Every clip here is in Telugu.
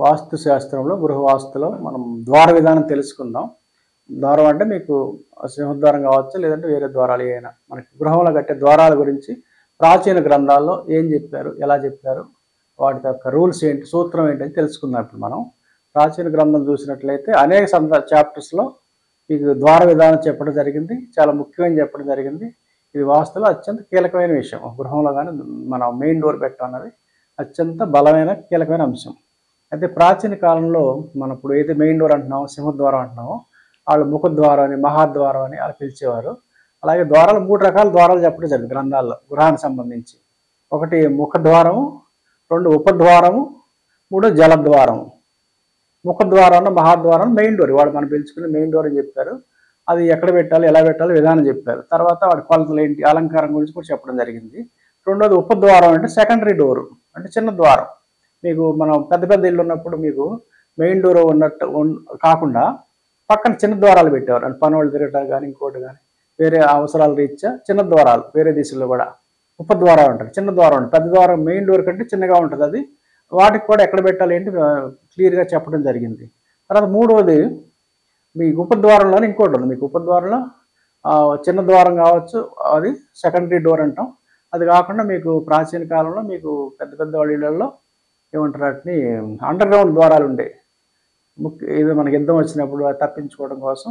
వాస్తు శాస్త్రంలో గృహ వాస్తులో మనం ద్వార విధానం తెలుసుకుందాం. ద్వారం అంటే మీకు సింహద్వారం కావచ్చు, లేదంటే వేరే ద్వారాలు ఏవైనా. మనకి గృహంలో కట్టే ద్వారాల గురించి ప్రాచీన గ్రంథాల్లో ఏం చెప్పారు, ఎలా చెప్పారు, వాటి యొక్క రూల్స్ ఏంటి, సూత్రం ఏంటని తెలుసుకుందాం ఇప్పుడు మనం. ప్రాచీన గ్రంథం చూసినట్లయితే అనేక చాప్టర్స్లో మీకు ద్వార విధానం చెప్పడం జరిగింది. చాలా ముఖ్యమైన చెప్పడం జరిగింది. ఇది వాస్తులో అత్యంత కీలకమైన విషయం. గృహంలో కానీ మనం మెయిన్ డోర్ పెట్టడం అన్నది అత్యంత బలమైన కీలకమైన అంశం. అయితే ప్రాచీన కాలంలో మనం ఇప్పుడు ఏదైతే మెయిన్ డోర్ అంటున్నామో, సింహద్వారం అంటున్నామో, వాళ్ళు ముఖద్వారం అని, మహాద్వారం అని అలా పిలిచేవారు. అలాగే ద్వారాలు 3 రకాల ద్వారాలు చెప్పడం జరిగింది గ్రంథాల్లో గృహానికి సంబంధించి. ఒకటి ముఖద్వారము, 2 ఉపద్వారము, 3 జలద్వారము. ముఖద్వారం, మహాద్వారం మెయిన్ డోర్, వాడు మనం పిలుచుకునే మెయిన్ డోర్ అని చెప్పారు. అది ఎక్కడ పెట్టాలి, ఎలా పెట్టాలి విధానం చెప్పారు. తర్వాత వాడి కొలతలు ఏంటి, అలంకారం గురించి కూడా చెప్పడం జరిగింది. రెండోది ఉపద్వారం అంటే సెకండరీ డోరు, అంటే చిన్న ద్వారం. మీకు మనం పెద్ద పెద్ద ఇల్లు ఉన్నప్పుడు మీకు మెయిన్ డోర్ ఉన్నట్టు కాకుండా పక్కన చిన్న ద్వారాలు పెట్టేవారు. అంటే పని వాళ్ళు తిరగటాలు కానీ, ఇంకోటి కానీ, వేరే అవసరాల రీత్యా చిన్న ద్వారాలు వేరే దిశలో కూడా ఉపద్వారం ఉంటుంది. చిన్న ద్వారం ఉంటుంది. పెద్ద ద్వారం మెయిన్ డోర్ కంటే చిన్నగా ఉంటుంది. అది వాటికి కూడా ఎక్కడ పెట్టాలి ఏంటి క్లియర్గా చెప్పడం జరిగింది. తర్వాత మూడవది మీ ఉపద్వారంలోనే ఇంకోటి ఉంది. మీకు ఉపద్వారంలో చిన్న ద్వారం కావచ్చు, అది సెకండరీ డోర్ అంటాం. అది కాకుండా మీకు ప్రాచీన కాలంలో మీకు పెద్ద పెద్ద వాళ్ళ ఇళ్లలో ఏమంటారు వాటిని అండర్ గ్రౌండ్ ద్వారాలు ఉండే. ఏదో మనకి యుద్ధం వచ్చినప్పుడు తప్పించుకోవడం కోసం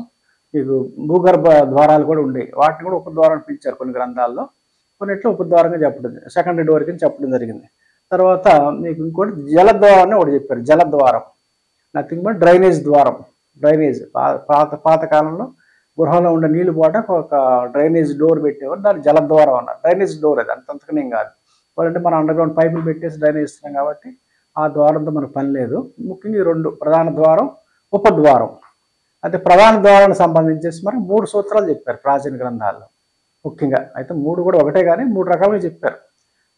మీకు భూగర్భ ద్వారాలు కూడా ఉండేవి. వాటిని కూడా ఉపద్వారం పిలిచారు కొన్ని గ్రంథాల్లో. కొన్నిట్లో ఉపద్వారంగా చెప్పడం, సెకండరీ డోర్ కింద చెప్పడం జరిగింది. తర్వాత మీకు ఇంకోటి జలద్వారం అని ఒకటి చెప్పారు. జలద్వారం నథింగ్ బట్ డ్రైనేజ్ ద్వారం. డ్రైనేజ్ పాతకాలంలో గృహంలో ఉండే నీళ్లు పోవడం ఒక డ్రైనేజ్ డోర్ పెట్టేవారు. దాన్ని జలద్వారం అన్నారు. డ్రైనేజ్ డోర్ అది అంతకనేం కాదు. వాళ్ళంటే మనం అండర్ గ్రౌండ్ పైపులు పెట్టేసి డ్రైనేజ్ ఇస్తున్నాం కాబట్టి ఆ ద్వారంతో మనకు పని లేదు. ముఖ్యంగా ఈ 2 ప్రధాన ద్వారం, ఉపద్వారం. అయితే ప్రధాన ద్వారానికి సంబంధించేసి మనకు 3 సూత్రాలు చెప్పారు ప్రాచీన గ్రంథాల్లో ముఖ్యంగా. అయితే 3 కూడా ఒకటే కానీ 3 రకాలుగా చెప్పారు.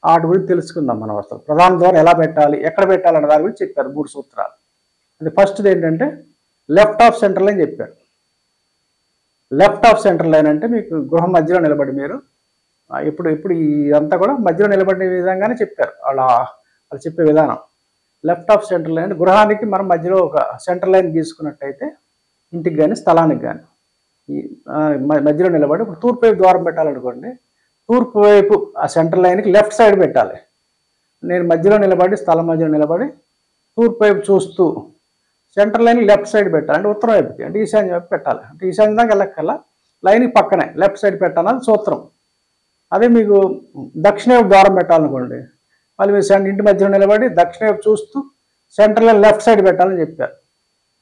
వాటి గురించి తెలుసుకుందాం మనం. అసలు ప్రధాన ద్వారం ఎలా పెట్టాలి, ఎక్కడ పెట్టాలన్న దాని గురించి చెప్పారు 3 సూత్రాలు. అది ఫస్ట్ది ఏంటంటే లెఫ్ట్ ఆఫ్ సెంటర్ లైన్ చెప్పారు. లెఫ్ట్ ఆఫ్ సెంటర్ లైన్ అంటే మీకు గృహం మధ్యలో నిలబడి మీరు ఇప్పుడు ఇదంతా కూడా మధ్యలో నిలబడిన విధంగానే చెప్పారు వాళ్ళు చెప్పే విధానం. లెఫ్ట్ ఆఫ్ సెంటర్ లైన్ గృహానికి మనం మధ్యలో ఒక సెంటర్ లైన్ గీసుకున్నట్టయితే ఇంటికి కానీ స్థలానికి కానీ ఈ మధ్యలో నిలబడి ఇప్పుడు తూర్పు వైపు ద్వారం పెట్టాలనుకోండి, తూర్పు వైపు ఆ సెంటర్ లైన్కి లెఫ్ట్ సైడ్ పెట్టాలి. నేను మధ్యలో నిలబడి స్థలం మధ్యలో నిలబడి తూర్పు వైపు చూస్తూ సెంటర్ లైన్ లెఫ్ట్ సైడ్ పెట్టాలి. అంటే ఉత్తరం వైపుకి, అంటే ఈశాన్య వైపు పెట్టాలి. అంటే ఈశాన్యం దాకా వెళ్ళక్కల్లా లైన్కి పక్కనే లెఫ్ట్ సైడ్ పెట్టాలని సూత్రం. అదే మీకు దక్షిణ వైపు ద్వారం పెట్టాలనుకోండి, మళ్ళీ మీరు ఇంటి మధ్యలో నిలబడి దక్షిణ వైపు చూస్తూ సెంటర్ లైన్ లెఫ్ట్ సైడ్ పెట్టాలని చెప్పారు.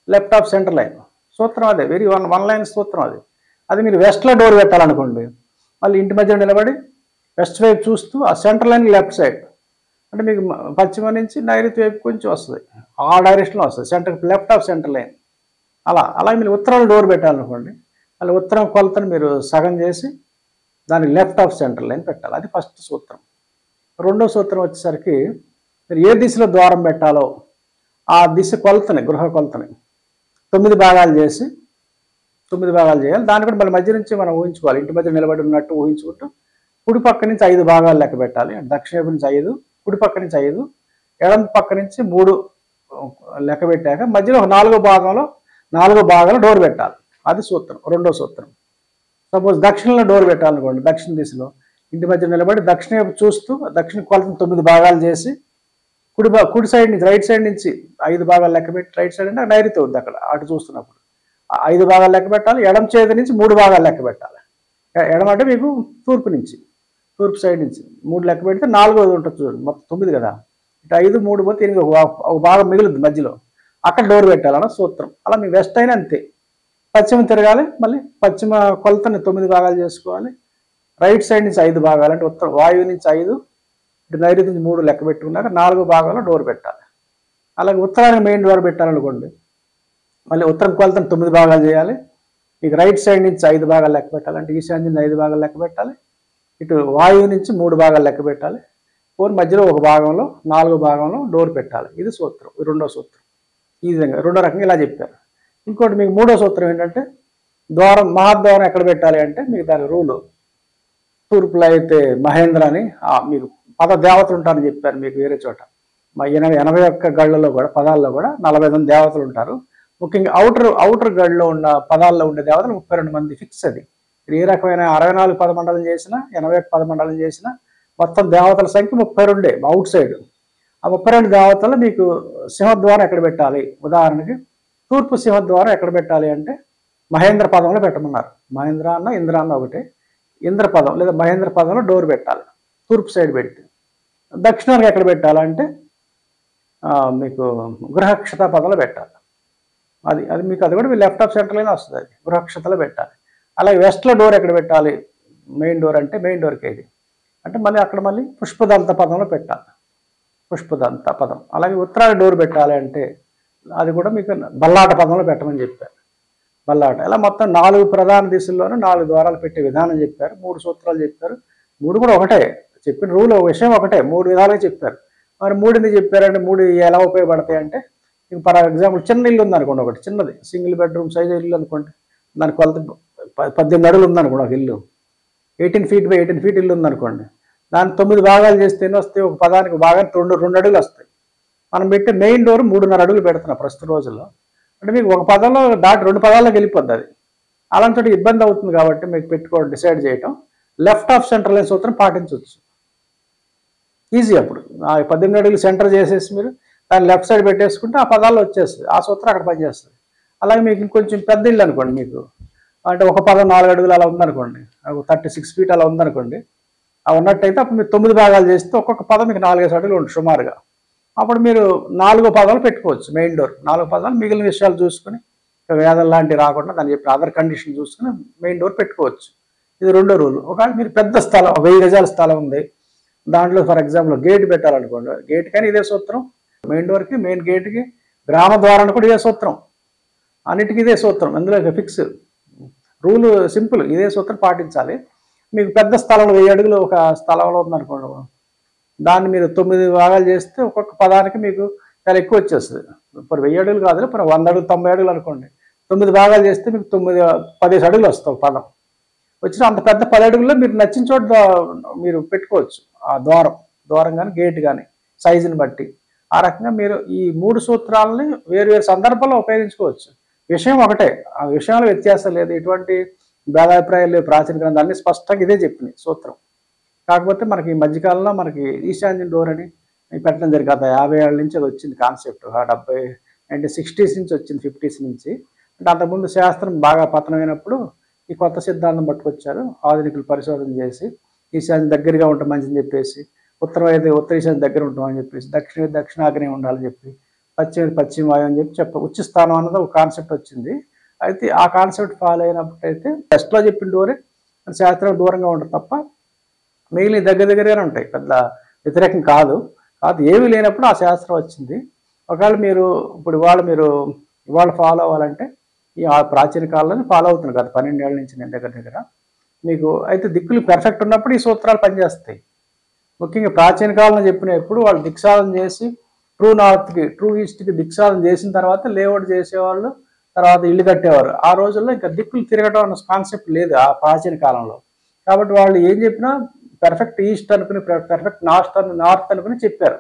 లెఫ్ట్ ఆఫ్ సెంటర్ లైన్ సూత్రం అదే. వెరీ వన్ లైన్ సూత్రం అది. అది మీరు వెస్ట్లో డోర్ పెట్టాలనుకోండి, మళ్ళీ ఇంటి మధ్యలో నిలబడి వెస్ట్ వైపు చూస్తూ ఆ సెంటర్ లైన్ లెఫ్ట్ సైడ్, అంటే మీకు పశ్చిమ నుంచి నైరుతి వైపు కొంచెం వస్తుంది, ఆ డైరెక్షన్లో వస్తుంది centre, left of centre line. అలా మీరు ఉత్తరం డోర్ పెట్టాలనుకోండి, మళ్ళీ ఉత్తరం కొలతను మీరు సగం చేసి దానికి లెఫ్ట్ ఆఫ్ సెంటర్ లైన్ పెట్టాలి. అది ఫస్ట్ సూత్రం. రెండో సూత్రం వచ్చేసరికి మీరు ఏ దిశలో ద్వారం పెట్టాలో ఆ దిశ కొలతని, గృహ కొలతని 9 భాగాలు చేసి 9 భాగాలు చేయాలి. దాన్ని కూడా మళ్ళీ మధ్య నుంచి మనం ఊహించుకోవాలి. ఇంటి మధ్య నిలబడి ఉన్నట్టు ఊహించుకుంటూ కుడి పక్క నుంచి 5 భాగాలు లెక్క పెట్టాలి. దక్షిణ వైపు నుంచి 5, కుడి పక్క నుంచి 5, ఎడమ పక్క నుంచి 3 లెక్క పెట్టాక మధ్యలో ఒక 4వ భాగంలో డోర్ పెట్టాలి. అది సూత్రం, రెండో సూత్రం. సపోజ్ దక్షిణంలో డోర్ పెట్టాలనుకోండి, దక్షిణ దిశలో ఇంటి మధ్య నిలబడి దక్షిణ వైపు చూస్తూ దక్షిణ కొలతను 9 భాగాలు చేసి కుడి సైడ్ నుంచి, రైట్ సైడ్ నుంచి 5 భాగాలు లెక్క పెట్టి, రైట్ సైడ్ అంటే నైరుతి ఉంది అక్కడ అటు చూస్తున్నప్పుడు 5 భాగాలు లెక్క పెట్టాలి. ఎడమ చేతి నుంచి 3 భాగాలు లెక్క పెట్టాలి. ఎడమ అంటే మీకు తూర్పు సైడ్ నుంచి 3 లెక్క పెడితే 4వది ఉంటుంది చూడండి, మొత్తం 9 కదా. ఇటు 5, 3 పోతే 8, ఒక భాగం మిగులుద్ది మధ్యలో, అక్కడ డోర్ పెట్టాలన్న సూత్రం. అలా మీ వెస్ట్ అయినా అంతే. పశ్చిమ తిరగాలి, మళ్ళీ పశ్చిమ కొలతని 9 భాగాలు చేసుకోవాలి. రైట్ సైడ్ నుంచి 5 భాగాలు, అంటే ఉత్తర వాయువు నుంచి 5, ఇటు నైరుతి నుంచి 3 లెక్క పెట్టుకున్నాక 4 భాగాల్లో డోర్ పెట్టాలి. అలాగే ఉత్తరానికి మెయిన్ డోర్ పెట్టాలనుకోండి, మళ్ళీ ఉత్తరం కొలతని 9 భాగాలు చేయాలి. మీకు రైట్ సైడ్ నుంచి 5 భాగాలు లెక్క పెట్టాలి, అంటే ఈశాన్యం నుంచి 5 భాగాలు లెక్క పెట్టాలి. ఇటు వాయువు నుంచి 3 భాగాలు లెక్క పెట్టాలి. మధ్యలో ఒక భాగంలో 4వ భాగంలో డోర్ పెట్టాలి. ఇది సూత్రం, రెండో సూత్రం. ఈ విధంగా రెండో రకంగా ఇలా చెప్పారు. ఇంకోటి మీకు మూడో సూత్రం ఏంటంటే మహాద్వారం ఎక్కడ పెట్టాలి అంటే మీకు దాని రూలు. తూర్పులో అయితే మహేంద్ర అని మీకు పద దేవతలు ఉంటారని చెప్పారు మీకు వేరే చోట. మా 81 గళ్ళలో కూడా పదాల్లో కూడా 42 దేవతలు ఉంటారు. ముఖ్యంగా ఔటర్ గడిలో ఉన్న పదాల్లో ఉండే దేవతలు 32 మంది ఫిక్స్. అది ఏ రకమైన 64 పదమండలం చేసినా 81 పదమండలం చేసినా మొత్తం దేవతల సంఖ్య 32 అవుట్ సైడ్. ఆ 32 దేవతలు మీకు సింహద్వారం ఎక్కడ పెట్టాలి? ఉదాహరణకి తూర్పు సింహద్వారం ఎక్కడ పెట్టాలి అంటే మహేంద్ర పదంలో పెట్టమన్నారు. మహేంద్ర అన్న ఇంద్ర అన్న ఒకటే. ఇంద్ర పదం లేదా మహేంద్ర పదంలో డోర్ పెట్టాలి తూర్పు సైడ్ పెడితే. దక్షిణానికి ఎక్కడ పెట్టాలంటే మీకు గృహక్షత పదంలో పెట్టాలి. అది మీకు అది కూడా మీ లెఫ్ట్ ఆఫ్ సెంటర్లోనే వస్తుంది. అది గృహక్షతలో పెట్టాలి. అలాగే వెస్ట్లో డోర్ ఎక్కడ పెట్టాలి? మెయిన్ డోర్ అంటే మెయిన్ డోర్కి ఇది అంటే మళ్ళీ పుష్పదంత పదంలో పెట్టాలి. పుష్పదంత పదం. అలాగే ఉత్తరాది డోర్ పెట్టాలి అంటే అది కూడా మీకు బల్లాట పదంలో పెట్టమని చెప్పారు. బల్లాట. ఇలా మొత్తం 4 ప్రధాన దిశల్లోనూ 4 ద్వారాలు పెట్టే విధానం చెప్పారు. 3 సూత్రాలు చెప్పారు. 3 కూడా ఒకటే, చెప్పిన రూల్ విషయం ఒకటే, 3 విధాలుగా చెప్పారు. మరి 3 ఎందుకు చెప్పారంటే 3 ఎలా ఉపయోగపడతాయి అంటే ఫర్ ఎగ్జాంపుల్ చిన్న ఇల్లు ఉందనుకోండి, ఒకటి చిన్నది సింగిల్ బెడ్రూమ్ సైజ్ ఇల్లు అనుకోండి, దాని కొలత 18 అడుగులు ఉందనుకోండి, ఒక ఇల్లు 18 feet by 18 feet ఇల్లు ఉందనుకోండి, దాన్ని 9 భాగాలు చేస్తే ఎన్ని వస్తాయి? ఒక పదానికి భాగానికి 2 అడుగులు వస్తాయి. మనం పెట్టే మెయిన్ డోర్ 3.5 అడుగులు పెడుతున్నాం ప్రస్తుత రోజుల్లో. అంటే మీకు ఒక పదంలో దాటి 2 పదాల్లోకి వెళ్ళిపోద్ది. అది అలాంటి చోట ఇబ్బంది అవుతుంది కాబట్టి మీకు పెట్టుకోవడం డిసైడ్ చేయటం లెఫ్ట్ ఆఫ్ సెంటర్ లైన్ సూత్రం పాటించవచ్చు. ఈజీ. అప్పుడు 18 అడుగులు సెంటర్ చేసేసి మీరు దాన్ని లెఫ్ట్ సైడ్ పెట్టేసుకుంటే ఆ పదాల్లో వచ్చేస్తుంది. ఆ సూత్రం అక్కడ పనిచేస్తుంది. అలాగే మీకు ఇంకొంచెం పెద్ద ఇల్లు అనుకోండి, మీకు అంటే ఒక పదం 4 అడుగులు అలా ఉందనుకోండి, 36 feet అలా ఉందనుకోండి, అవి ఉన్నట్టయితే అప్పుడు మీరు 9 భాగాలు చేస్తే ఒక్కొక్క పదం మీకు 4-5 అడుగులు ఉంటుంది సుమారుగా. అప్పుడు మీరు 4 పదాలు పెట్టుకోవచ్చు మెయిన్ డోర్. 4 పదాలు మిగిలిన విషయాలు చూసుకుని వేదం లాంటివి రాకుండా దాన్ని చెప్పిన అదర్ కండిషన్ చూసుకుని మెయిన్ డోర్ పెట్టుకోవచ్చు. ఇది రెండో రూల్. ఒకవేళ మీరు పెద్ద స్థలం 1000 గజాల స్థలం ఉంది, దాంట్లో ఫర్ ఎగ్జాంపుల్ గేట్ పెట్టాలనుకోండి, గేట్ కానీ ఇదే సూత్రం, మెయిన్ డోర్కి మెయిన్ గేట్కి గ్రామ ద్వారానికి కూడా ఇదే సూత్రం, అన్నిటికీ ఇదే సూత్రం. అందులో ఫిక్స్ రూల్ సింపుల్, ఇదే సూత్రం పాటించాలి. మీకు పెద్ద స్థలంలో 1000 అడుగులు ఒక స్థలంలో ఉందనుకోండి, దాన్ని మీరు 9 భాగాలు చేస్తే ఒక్కొక్క పదానికి మీకు చాలా ఎక్కువ వచ్చేస్తుంది. ఇప్పుడు 1000 అడుగులు కాదు, ఇప్పుడు 100 అడుగులు 90 అడుగులు అనుకోండి, 9 భాగాలు చేస్తే మీకు 15 అడుగులు వస్తాయి పదం. వచ్చిన అంత పెద్ద 10 అడుగుల్లో మీరు నచ్చిన చోట మీరు పెట్టుకోవచ్చు. ఆ ద్వారం కానీ గేట్ కానీ సైజుని బట్టి. ఆ రకంగా మీరు ఈ 3 సూత్రాలని వేరు సందర్భాల్లో ఉపయోగించుకోవచ్చు. విషయం ఒకటే, ఆ విషయంలో వ్యత్యాసం లేదు, ఎటువంటి భేదాభిప్రాయాలు లేవు. ప్రాచీన గ్రంథాలన్నీ స్పష్టంగా ఇదే చెప్పింది సూత్రం. కాకపోతే మనకి ఈ మధ్యకాలంలో మనకి ఈశాన్యం డోర్ అని పెట్టడం జరిగింది. గత 50 ఏళ్ళ నుంచి అది వచ్చింది కాన్సెప్ట్. 60s నుంచి వచ్చింది, 50s నుంచి. అంటే అంతకుముందు శాస్త్రం బాగా పతనమైనప్పుడు ఈ కొత్త సిద్ధాంతం పట్టుకొచ్చారు. ఆధునికులు పరిశోధన చేసి ఈశాన్యం దగ్గరగా ఉంటాం మంచిని చెప్పేసి, ఉత్తరం అయితే ఉత్తర ఈశాన్యం దగ్గర ఉంటామని చెప్పేసి, దక్షిణాగ్నేయం ఉండాలని చెప్పి, పశ్చిమ వాయువు అని చెప్పి ఉచ్చ స్థానం అన్నది ఒక కాన్సెప్ట్ వచ్చింది. అయితే ఆ కాన్సెప్ట్ ఫాలో అయినప్పుడైతే ఫస్ట్లో చెప్పిన డోరే శాస్త్రం దూరంగా ఉంటుంది తప్ప మిగిలిన దగ్గరగానే ఉంటాయి. పెద్ద వ్యతిరేకం కాదు. ఏమీ లేనప్పుడు ఆ శాస్త్రం వచ్చింది. ఒకవేళ మీరు ఇప్పుడు ఇవాళ ఫాలో అవ్వాలంటే ఈ ప్రాచీన కాలంలో ఫాలో అవుతున్నారు కదా 12 ఏళ్ళ నుంచి నేను దగ్గర మీకు. అయితే దిక్కులు పెర్ఫెక్ట్ ఉన్నప్పుడు ఈ సూత్రాలు పనిచేస్తాయి. ముఖ్యంగా ప్రాచీన కాలంలో చెప్పినప్పుడు వాళ్ళు దిక్సాధన చేసి ట్రూ ఈస్ట్కి దిక్సాధన చేసిన తర్వాత లేఅవుట్ చేసేవాళ్ళు, తర్వాత ఇల్లు కట్టేవారు. ఆ రోజుల్లో ఇంకా దిక్కులు తిరగడం అన్న కాన్సెప్ట్ లేదు ఆ ప్రాచీన కాలంలో. కాబట్టి వాళ్ళు ఏం చెప్పినా పెర్ఫెక్ట్ ఈస్ట్ అనుకుని, పెర్ఫెక్ట్ నార్త్ అనుకుని చెప్పారు.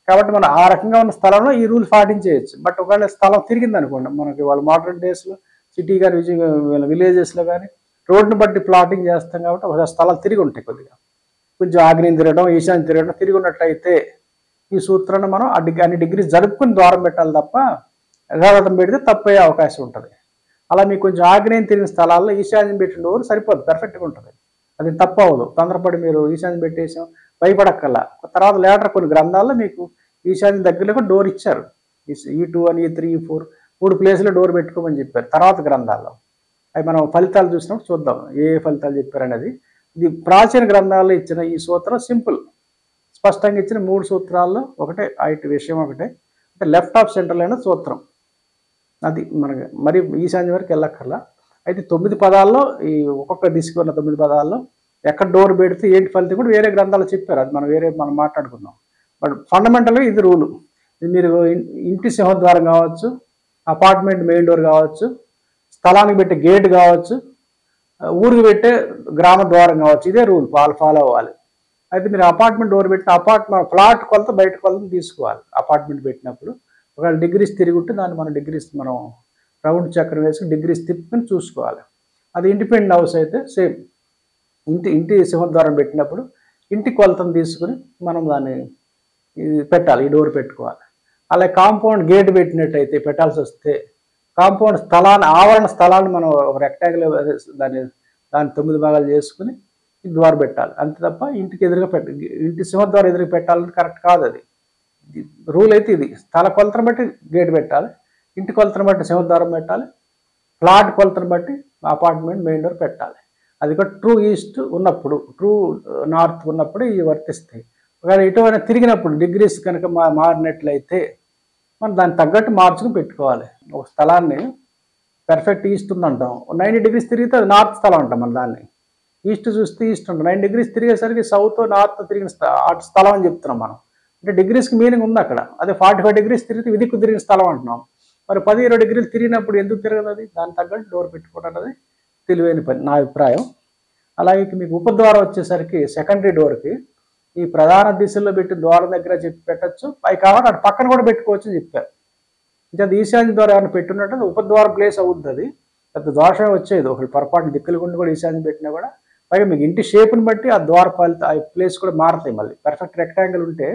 కాబట్టి మనం ఆ రకంగా ఉన్న స్థలంలో ఈ రూల్ పాటించేయచ్చు. బట్ ఒకవేళ స్థలం తిరిగింది అనుకోండి, మనకి వాళ్ళు మోడర్న్ డేస్లో సిటీ కానీ విలేజెస్లో కానీ రోడ్డును బట్టి ప్లాటింగ్ చేస్తాం కాబట్టి ఒక స్థలం తిరిగి ఉంటాయి, కొద్దిగా కొంచెం ఆగ్నేయం తిరగడం ఈశాన్యం తిరగడం తిరిగి ఉన్నట్లయితే ఈ సూత్రాన్ని మనం అన్ని డిగ్రీ జరుపుకుని ద్వారం పెట్టాలి తప్ప యథాతథం పెడితే తప్పయ్యే అవకాశం ఉంటుంది. అలా మీకు కొంచెం ఆగ్నేయం తిరిగిన స్థలాల్లో ఈశాన్యం పెట్టిన డోర్ సరిపోదు, పెర్ఫెక్ట్గా ఉంటుంది. అది తప్పు అవ్వదు. తొందరపడి మీరు ఈశాన్యం పెట్టేసాం భయపడక్కల్లా. తర్వాత లేటర్ కొన్ని గ్రంథాల్లో మీకు ఈశాన్యం దగ్గరలో డోర్ ఇచ్చారు. E2 అని E3 E4 3 ప్లేస్లో డోర్ పెట్టుకోమని చెప్పారు తర్వాత గ్రంథాల్లో. అవి మనం ఫలితాలు చూసినప్పుడు చూద్దాం ఏ ఫలితాలు చెప్పారనేది. ఇది ప్రాచీన గ్రంథాల్లో ఇచ్చిన ఈ సూత్రం సింపుల్, స్పష్టంగా ఇచ్చిన 3 సూత్రాల్లో ఒకటే విషయం ఒకటే, అంటే లెఫ్ట్ ఆఫ్ సెంటర్ అయిన సూత్రం. అది మనకి మరి ఈశాన్యం వరకు వెళ్ళక్కర్లా. అయితే 9 పదాల్లో ఈ ఒక్కొక్క దిశకు ఉన్న 9 పదాల్లో ఎక్కడ డోర్ పెడితే ఏంటి ఫలితం కూడా వేరే గ్రంథాలు చెప్పారు. అది మనం మాట్లాడుకుందాం. బట్ ఫండమెంటల్గా ఇది రూలు. ఇది మీరు ఇంటి సింహద్వారం కావచ్చు, అపార్ట్మెంట్ మెయిన్ డోర్ కావచ్చు, స్థలానికి పెట్టే గేట్ కావచ్చు, ఊరికి పెట్టే గ్రామ ద్వారం కావచ్చు, ఇదే రూల్ ఫాలో అవ్వాలి. అయితే మీరు అపార్ట్మెంట్ డోర్ పెట్టిన ఫ్లాట్ కొలత బయట కొలతను తీసుకోవాలి. అపార్ట్మెంట్ పెట్టినప్పుడు ఒకవేళ డిగ్రీస్ తిరిగి ఉంటే దాన్ని మనం రౌండ్ చక్రం వేసి డిగ్రీస్ తిప్పుకొని చూసుకోవాలి. అది ఇండిపెండెంట్ హౌస్ అయితే సేమ్ ఇంటి సింహద్వారం పెట్టినప్పుడు ఇంటి కొలతను తీసుకుని మనం దాన్ని పెట్టాలి, ఈ డోర్ పెట్టుకోవాలి. అలాగే కాంపౌండ్ గేట్ పెట్టినట్టయితే పెట్టాల్సి వస్తే కాంపౌండ్ ఆవరణ స్థలాన్ని మనం ఒక రెక్టాంగిల్ దాన్ని 9 భాగాలు చేసుకుని ద్వారం పెట్టాలి. అంతే తప్ప ఇంటికి ఎదురుగా ఇంటి సింహద్వారం ఎదురుగా పెట్టాలని కరెక్ట్ కాదు. అది రూల్ అయితే ఇది. స్థల కొలతను బట్టి గేట్ పెట్టాలి, ఇంటి కొలతను బట్టి సింహద్వారం పెట్టాలి, ఫ్లాట్ కొలతను బట్టి అపార్ట్మెంట్ మెయిన్ డోర్ పెట్టాలి. అది కూడా ట్రూ ఈస్ట్ ఉన్నప్పుడు, ట్రూ నార్త్ ఉన్నప్పుడు ఇవి వర్తిస్తాయి. ఒకవేళ ఎటువంటి తిరిగినప్పుడు డిగ్రీస్ కనుక మారినట్లయితే మనం దానికి తగ్గట్టు మార్చుకుని పెట్టుకోవాలి. ఒక స్థలాన్ని పర్ఫెక్ట్ ఈస్ట్ ఉందంటాం, 90 degrees తిరిగితే అది నార్త్ స్థలం అంటాం. మన దాన్ని ఈస్ట్ చూస్తే ఈస్ట్ ఉంటాం, 90 degrees తిరిగేసరికి సౌత్ నార్త్ తిరిగిన స్థలం అని చెప్తున్నాం మనం. అంటే డిగ్రీస్కి మీనింగ్ ఉంది అక్కడ. అదే 45 degrees తిరిగితే ఇది దిక్కు తిరిగిన స్థలం అంటున్నాం. మరి 10-20 degrees తిరిగినప్పుడు ఎందుకు తిరగదు? అది దానికి తగ్గట్టు డోర్ పెట్టుకోవడం అనేది తెలివైన పని నా అభిప్రాయం. అలాగే మీకు ఉపద్వారం వచ్చేసరికి సెకండరీ డోర్కి ఈ ప్రధాన దిశల్లో పెట్టి ద్వారం దగ్గర చెప్పి పెట్టచ్చు, అవి కాబట్టి అటు పక్కన కూడా పెట్టుకోవచ్చు అని చెప్పారు. ఇంకా అది ఈశాన్య ద్వారం ఏమైనా పెట్టున్నట్టు ఉపద్వారం ప్లేస్ అవుద్ది. అది పెద్ద దోషమే వచ్చేది. ఒకటి పొరపాటు దిక్కులు గుండి కూడా ఈశాన్యం పెట్టినా కూడా పైగా మీకు ఇంటి షేప్ని బట్టి ఆ ద్వార ఫలిత ఆ ప్లేస్ కూడా మారుతాయి. మళ్ళీ పర్ఫెక్ట్ రెక్టాంగిల్ ఉంటే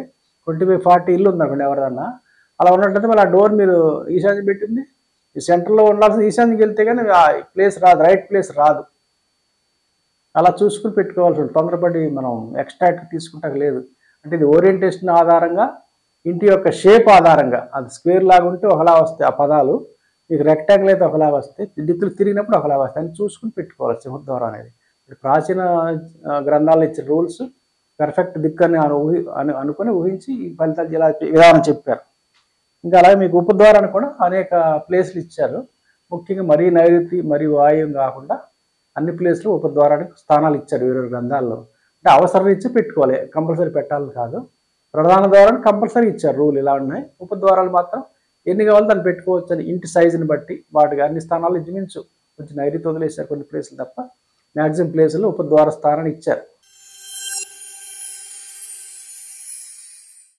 20-40 ఇల్లు ఉందనుకోండి ఎవరిదన్నా, అలా ఉన్నట్లయితే మళ్ళీ ఆ డోర్ మీరు ఈశాన్యం పెట్టింది ఈ సెంటర్లో ఉండాల్సిన ఈశాన్యంకి వెళ్తే కానీ ఆ ప్లేస్ రాదు, రైట్ ప్లేస్ రాదు. అలా చూసుకుని పెట్టుకోవాల్సి ఉంటుంది. తొందరపడి మనం ఎక్స్ట్రాక్ట్ తీసుకుంటాక లేదు. అంటే ఇది ఓరియంటేషన్ ఆధారంగా, ఇంటి యొక్క షేప్ ఆధారంగా, అది స్క్వేర్ లాగా ఉంటే ఒకలా వస్తాయి ఆ పదాలు, మీకు రెక్టాంగిల్ అయితే ఒకలా వస్తాయి, దిక్కులు తిరిగినప్పుడు ఒకలా వస్తాయి అని చూసుకుని పెట్టుకోవాలి సింహద్వారం అనేది. ప్రాచీన గ్రంథాలు ఇచ్చిన రూల్స్ పర్ఫెక్ట్ దిక్కు అని అనుకుని ఊహించి ఈ ఫలితాలు ఇలా విధానం చెప్పారు. ఇంకా అలాగే మీకు ఉపద్వారాన్ని కూడా అనేక ప్లేస్లు ఇచ్చారు. ముఖ్యంగా మరీ నైరుతి మరీ వాయువ్యం కాకుండా అన్ని ప్లేస్లు ఉపద్వారానికి స్థానాలు ఇచ్చారు 20 గ్రంథాల్లో. అంటే అవసరం ఇచ్చి పెట్టుకోవాలి, కంపల్సరీ పెట్టాలని కాదు. ప్రధాన ద్వారాన్ని కంపల్సరీ ఇచ్చారు రూల్ ఇలా ఉన్నాయి. ఉపద్వారాలు మాత్రం ఎన్ని కావాలో దాన్ని పెట్టుకోవచ్చు అని ఇంటి సైజుని బట్టి వాటికి అన్ని స్థానాలు ఇంచుమించు కొంచెం నైరుతి వదిలేశారు కొన్ని ప్లేసులు తప్ప మ్యాక్సిమం ప్లేసుల్లో ఉపద్వార స్థానాన్ని ఇచ్చారు.